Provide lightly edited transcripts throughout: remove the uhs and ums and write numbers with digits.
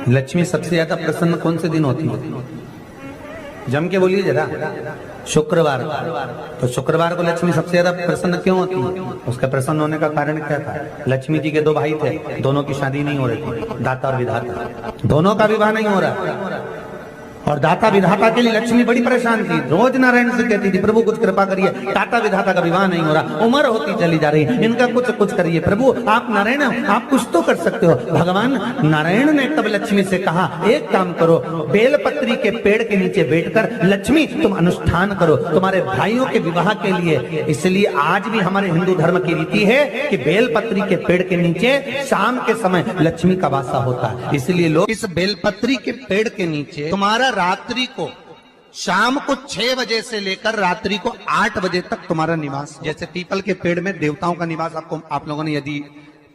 लक्ष्मी सबसे ज्यादा प्रसन्न कौन से दिन होती है? जम के बोलिए जरा। शुक्रवार को। तो शुक्रवार को लक्ष्मी सबसे ज्यादा प्रसन्न क्यों होती है? उसका प्रसन्न होने का कारण क्या था? लक्ष्मी जी के दो भाई थे, दोनों की शादी नहीं हो रही थी, दाता और विधाता, दोनों का विवाह नहीं हो रहा। और दाता विधाता के लिए लक्ष्मी बड़ी परेशान थी, रोज नारायण से कहती थी प्रभु कुछ कृपा करिए, दाता विधाता का विवाह नहीं हो रहा, उम्र होती चली जा रही, इनका कुछ करिए प्रभु, आप नारायण आप कुछ तो कर सकते हो। भगवान नारायण ने तब लक्ष्मी से कहा एक काम करो, बेलपत्री के पेड़ के नीचे बैठकर लक्ष्मी तुम अनुष्ठान करो तुम्हारे भाइयों के विवाह के लिए। इसलिए आज भी हमारे हिंदू धर्म की रीति है कि बेलपत्री के पेड़ के नीचे शाम के समय लक्ष्मी का वासा होता है। इसलिए लोग इस बेलपत्री के पेड़ के नीचे तुम्हारा रात्रि को शाम को 6 बजे से लेकर रात्रि को 8 बजे तक तुम्हारा निवास। जैसे पीपल के पेड़ में देवताओं का निवास, आपको आप लोगों ने यदि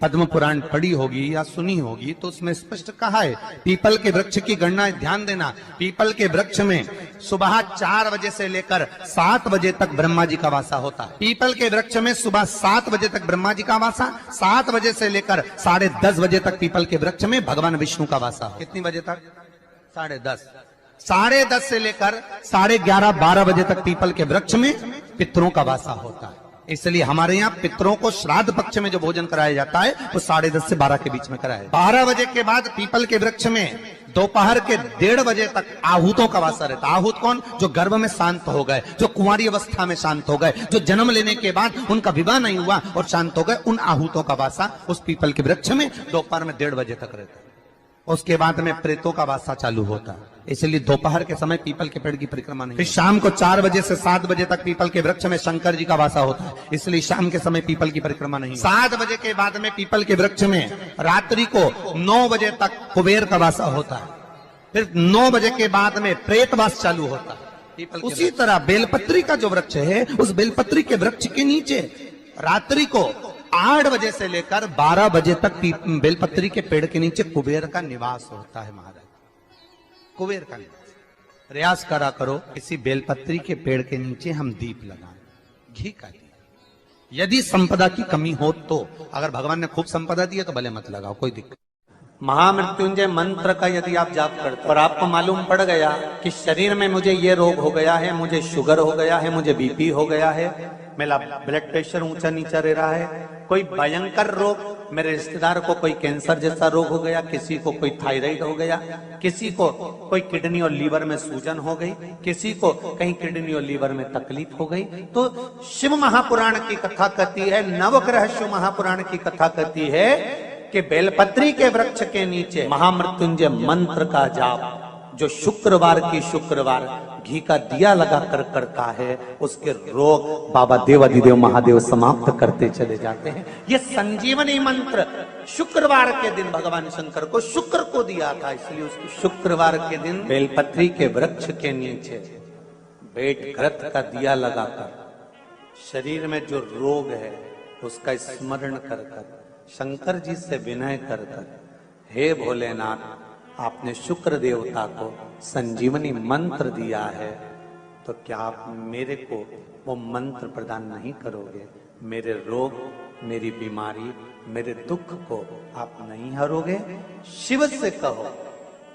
पद्म पुराण पढ़ी होगी या सुनी होगी तो उसमें स्पष्ट कहा है पीपल के वृक्ष की गणना, ध्यान देना, पीपल के वृक्ष में सुबह 4 बजे से लेकर 7 बजे तक ब्रह्मा जी का वासा होता है। पीपल के वृक्ष में सुबह 7 बजे तक ब्रह्मा जी का वासा, 7 बजे से लेकर 10:30 बजे तक पीपल के वृक्ष में भगवान विष्णु का वासा। कितनी बजे तक? 10:30। 10:30 से लेकर 11:30 12 बजे तक पीपल के वृक्ष में पितरों का वासा होता है। इसलिए हमारे यहाँ पितरों को श्राद्ध पक्ष में जो भोजन कराया जाता है वो 10:30 से 12 के बीच में कराया। 12 बजे के बाद पीपल के वृक्ष में दोपहर के 1:30 बजे तक आहूतों का वासा रहता है। आहूत कौन? जो गर्भ में शांत हो गए, जो कुंवारी अवस्था में शांत हो गए, जो जन्म लेने के बाद उनका विवाह नहीं हुआ और शांत हो गए, उन आहूतों का वासा उस पीपल के वृक्ष में दोपहर में 1:30 बजे तक रहता है। उसके बाद में प्रेतों का वासा चालू होता है। इसलिए दोपहर के समय पीपल के पेड़ की परिक्रमा नहीं। फिर शाम को 4 बजे से 7 बजे तक पीपल के वृक्ष में शंकर जी का वासा होता है, इसलिए शाम के समय पीपल की परिक्रमा नहीं। 7 बजे के बाद में पीपल के वृक्ष में रात्रि को 9 बजे तक कुबेर का वासा होता है। फिर 9 बजे के बाद में प्रेतवास चालू होता है। उसी तरह बेलपत्री का जो वृक्ष है, उस बेलपत्री के वृक्ष के नीचे रात्रि को 8 बजे से लेकर 12 बजे तक बेलपत्री के पेड़ के नीचे कुबेर का निवास होता है। महाराज कुबेर का निवास। प्रयास करा करो किसी बेलपत्री के पेड़ के नीचे हम दीप लगाएं, घी का दीप। यदि संपदा की कमी हो तो, अगर भगवान ने खूब संपदा दी है तो भले मत लगाओ, कोई दिक्कत। महामृत्युंजय मंत्र का यदि आप जाप करते और आपको मालूम पड़ गया कि शरीर में मुझे ये रोग हो गया है, मुझे शुगर हो गया है, मुझे बीपी हो गया है, मेरा ब्लड प्रेशर ऊंचा नीचा रह रहा है, कोई भयंकर रोग, मेरे रिश्तेदार को कोई कैंसर जैसा रोग हो गया, किसी को कोई थायराइड हो गया, किसी को कोई किडनी और लीवर में सूजन हो गई, किसी को कहीं किडनी और लीवर में तकलीफ हो गई, तो शिव महापुराण की कथा कहती है, नवग्रह शिव महापुराण की कथा कहती है कि बेलपत्री के वृक्ष के नीचे महामृत्युंजय मंत्र का जाप जो शुक्रवार की शुक्रवार घी का दिया लगा कर करता है, उसके रोग बाबा देवाधिदेव महादेव समाप्त करते चले जाते हैं। ये संजीवनी मंत्र शुक्रवार के दिन भगवान शंकर को शुक्र को दिया था, इसलिए उसको शुक्रवार के दिन बेलपत्री के वृक्ष के नीचे बैठ घृत का दिया लगाकर शरीर में जो रोग है उसका स्मरण कर कर शंकर जी से विनय कर कर, हे भोलेनाथ आपने शुक्र देवता को संजीवनी मंत्र दिया है, तो क्या आप मेरे को वो मंत्र प्रदान नहीं करोगे? मेरे रोग, मेरी बीमारी, मेरे दुख को आप नहीं हरोगे? शिव से कहो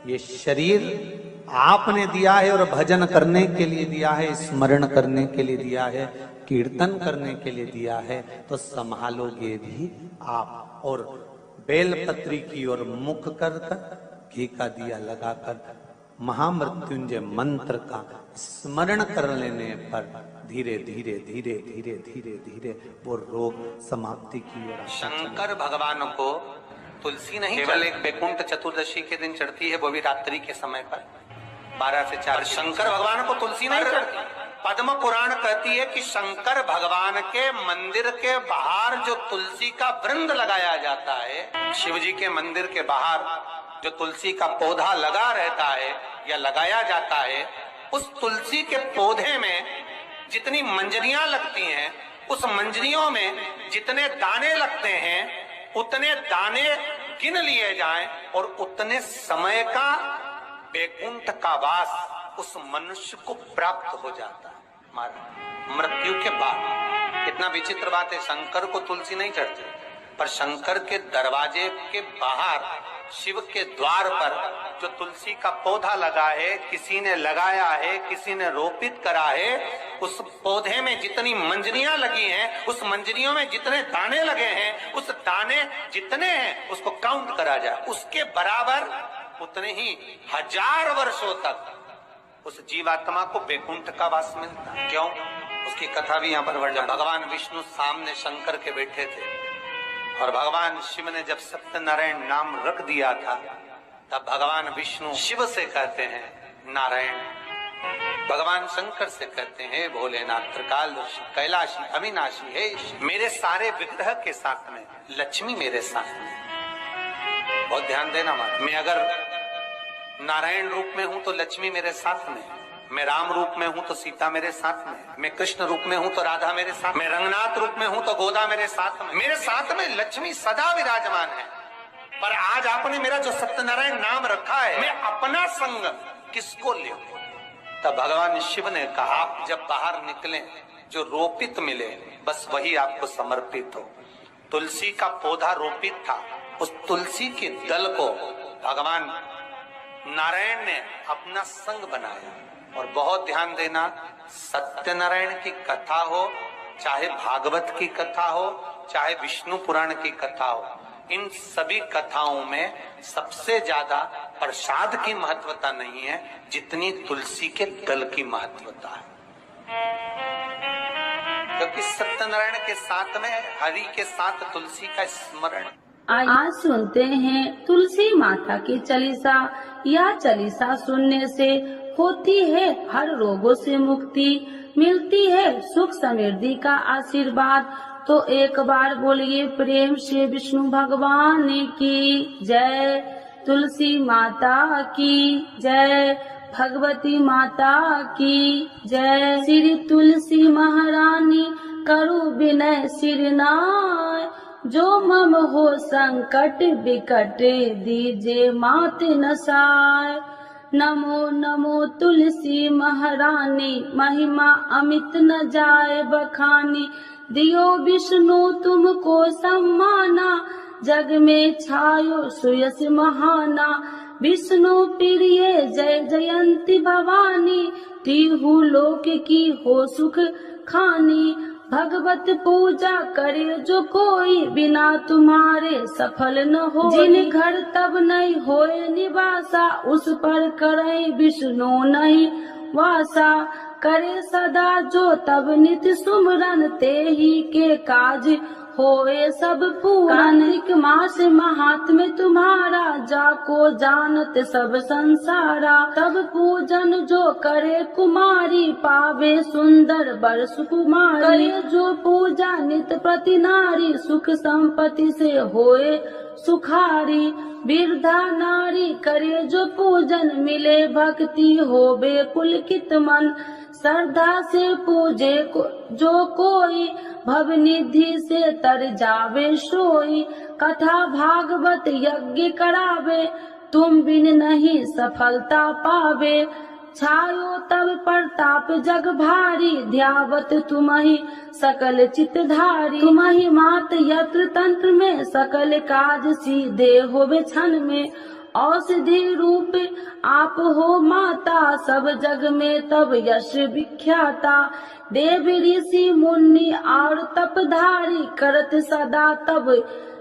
ये शरीर आपने दिया है और भजन करने के लिए दिया है, स्मरण करने के लिए दिया है, कीर्तन करने के लिए दिया है, तो संभालोगे भी आप। और बेलपत्री की ओर मुख कर घी का दिया लगाकर महामृत्युंजय मंत्र का स्मरण कर लेने पर धीरे धीरे धीरे धीरे धीरे धीरे वो रोग समाप्ति की ओर। शंकर भगवान को तुलसी नहीं केवल एक बैकुंठ चतुर्दशी के दिन चढ़ती है, वो भी रात्रि के समय पर 12 से 4। शंकर भगवान को तुलसी नहीं चढ़ती। पद्म पुराण कहती है कि शंकर भगवान के मंदिर के बाहर जो तुलसी का वृंद लगाया जाता है, शिव जी के मंदिर के बाहर जो तुलसी का पौधा लगा रहता है या लगाया जाता है, उस तुलसी के पौधे में जितनी मंजरियां लगती हैं, उस मंजरियों में जितने दाने लगते हैं, उतने दाने गिन लिए जाएं और उतने समय का बैकुंठ का वास उस मनुष्य को प्राप्त हो जाता है मृत्यु के बाद। इतना विचित्र बात है, शंकर को तुलसी नहीं चढ़ती, पर शंकर के दरवाजे के बाहर शिव के द्वार पर जो तुलसी का पौधा लगा है, किसी ने लगाया है, किसी ने रोपित करा है, उस पौधे में जितनी मंजरियां लगी हैं, उस मंजरियों में जितने दाने लगे हैं, उस दाने जितने हैं उसको काउंट करा जाए, उसके बराबर उतने ही 1000 वर्षों तक उस जीवात्मा को वैकुंठ का वास मिलता है। क्यों? उसकी कथा भी यहाँ पर वर्णन। भगवान विष्णु सामने शंकर के बैठे थे और भगवान शिव ने जब सत्यनारायण नाम रख दिया था, तब भगवान विष्णु शिव से कहते हैं नारायण, भगवान शंकर से कहते हैं भोलेनाथ, त्रिकालदर्शी, कैलाशी, अविनाशी, हे मेरे सारे विग्रह के साथ में लक्ष्मी मेरे साथ में। बहुत ध्यान देना मां, मैं अगर नारायण रूप में हूं तो लक्ष्मी मेरे साथ में, मैं राम रूप में हूं तो सीता मेरे साथ में, मैं कृष्ण रूप में हूं तो राधा मेरे साथ, मैं रंगनाथ रूप में हूं तो गोदा मेरे साथ में, मेरे साथ में लक्ष्मी सदा विराजमान है। पर आज आपने मेरा जो सत्यनारायण नाम रखा है, मैं अपना संग किसको ले? तब भगवान शिव ने कहा, जब बाहर निकले जो रोपित मिले बस वही आपको समर्पित हो। तुलसी का पौधा रोपित था, उस तुलसी के दल को भगवान नारायण ने अपना संग बनाया। और बहुत ध्यान देना, सत्यनारायण की कथा हो, चाहे भागवत की कथा हो, चाहे विष्णु पुराण की कथा हो, इन सभी कथाओं में सबसे ज्यादा प्रसाद की महत्वता नहीं है जितनी तुलसी के दल की महत्वता है। क्योंकि सत्यनारायण के साथ में हरि के साथ तुलसी का स्मरण। आज सुनते हैं तुलसी माता की चालीसा। यह चालीसा सुनने से होती है हर रोगों से मुक्ति, मिलती है सुख समृद्धि का आशीर्वाद। तो एक बार बोलिए प्रेम से विष्णु भगवान की जय, तुलसी माता की जय, भगवती माता की जय। श्री तुलसी महारानी करु विनय सिरनाय, जो मम हो संकट विकट दीजे मात नसाय। नमो नमो तुलसी महारानी, महिमा अमित न जाए बखानी। दियो विष्णु तुमको सम्माना, जग में छायो सुयस महाना। विष्णु प्रिय जय जयंती भवानी, तिहु लोक की हो सुख खानी। भगवत पूजा करे जो कोई, बिना तुम्हारे सफल न हो। जिन घर तब नहीं होए निवासा, उस पर करे विष्णु नहीं वासा। करे सदा जो तब नित्य सुमरन, ते ही के काज होए सब पूर्ण। कार्तिक मास महात्म्य तुम्हारा, जाको जानत सब संसारा। तब पूजन जो करे कुमारी, पावे सुंदर बर सुकुमारी। करे जो पूजा नित प्रति नारी, सुख संपत्ति से होए सुखारी। वृद्धा नारी करे जो पूजन, मिले भक्ति होवे पुलकित मन। श्रद्धा से पूजे जो कोई, भवनिधि से तर जावे सोई। कथा भागवत यज्ञ करावे, तुम बिन नहीं सफलता पावे। छायो तब प्रताप जग भारी, ध्यावत तुम्हि सकल चितधारी। तुम्हि मात यत्र तंत्र में, सकल काज सीधे होवे क्षण में। औषधि रूप आप हो माता, सब जग में तब यश विख्याता। देव ऋषि मुनि और तपधारी, करत सदा तब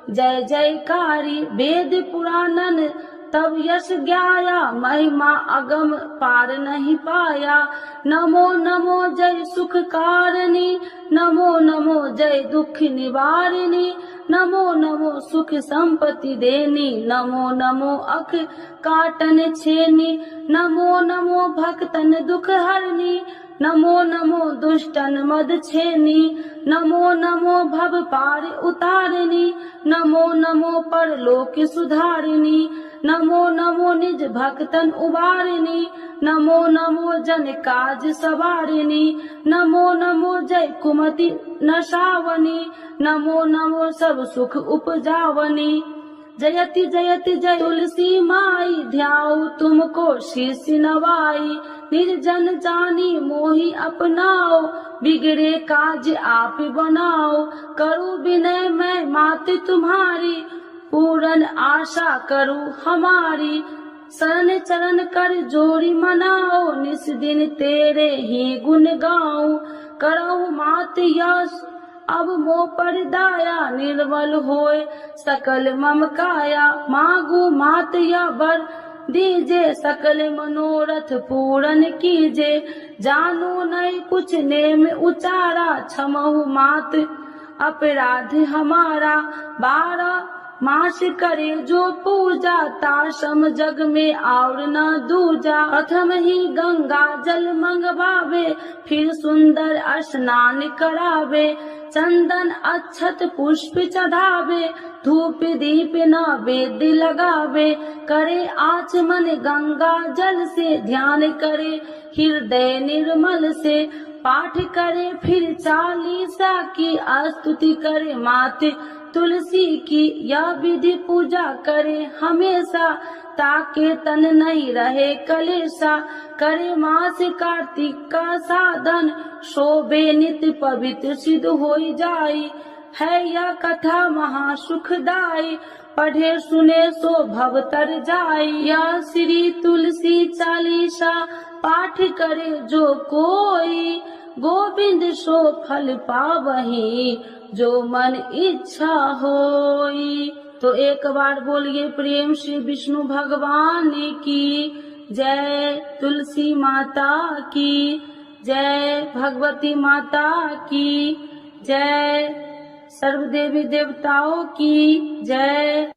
जय जयकारी। वेद पुराणन तब यश ज्ञाया, महिमा अगम पार नहीं पाया। नमो नमो जय सुख कारिणी, नमो नमो जय दुख निवारिणी। नमो नमो सुख संपत्ति देनी, नमो नमो अख काटन छेनी। नमो नमो भक्तन दुख हरनी, नमो नमो दुष्टन मद छेनी। नमो नमो भव पार उतारिणी, नमो नमो परलोक सुधारिणी। नमो नमो निज भक्तन उबारिणी, नमो नमो जन काज सवारिणी। नमो नमो जय कुमति नशावनी, नमो नमो सब सुख उपजावनी। जयति जयति जय तुलसी माई, ध्याऊ तुमको शीश नवाई। निर्जन जानी मोहि अपनाओ, बिगड़े काज आप बनाओ। करूं विनय मैं मात तुम्हारी, पूर्ण आशा करो हमारी। शरण चरण कर जोड़ी मनाओ, निस दिन तेरे ही गुण गाऊं। करहु मात यश अब मोह पर दाया, निर्मल होए सकल मम काया। मांगू मात या वर दीजे, सकल मनोरथ पूर्ण कीजे। जानू नहीं कुछ नेम उचारा, क्षमहु मात अपराध हमारा। 12 मास करे जो पूजा, ताशम जग में और न दूजा। प्रथम ही गंगा जल मंगवावे, फिर सुंदर स्नान करावे। चंदन अक्षत पुष्प चढ़ावे, धूप दीप नैवेद्य लगावे। करे आचमन गंगा जल से, ध्यान करे हृदय निर्मल से। पाठ करे फिर 40 की, स्तुति करे माते तुलसी की। यह विधि पूजा करे हमेशा, ताके तन नहीं रहे कलेशा। करे मास कार्तिक का साधन, शोभे नित्य पवित्र सिद्ध हो जाई। है यह कथा महासुखदाई, पढ़े सुने सो भव तर जाई। यह श्री तुलसी चालीसा, पाठ करे जो कोई। गोविंद सो फल पावही, जो मन इच्छा होई। तो एक बार बोलिए प्रेम से विष्णु भगवान की जय, तुलसी माता की जय, भगवती माता की जय, सर्व देवी देवताओं की जय।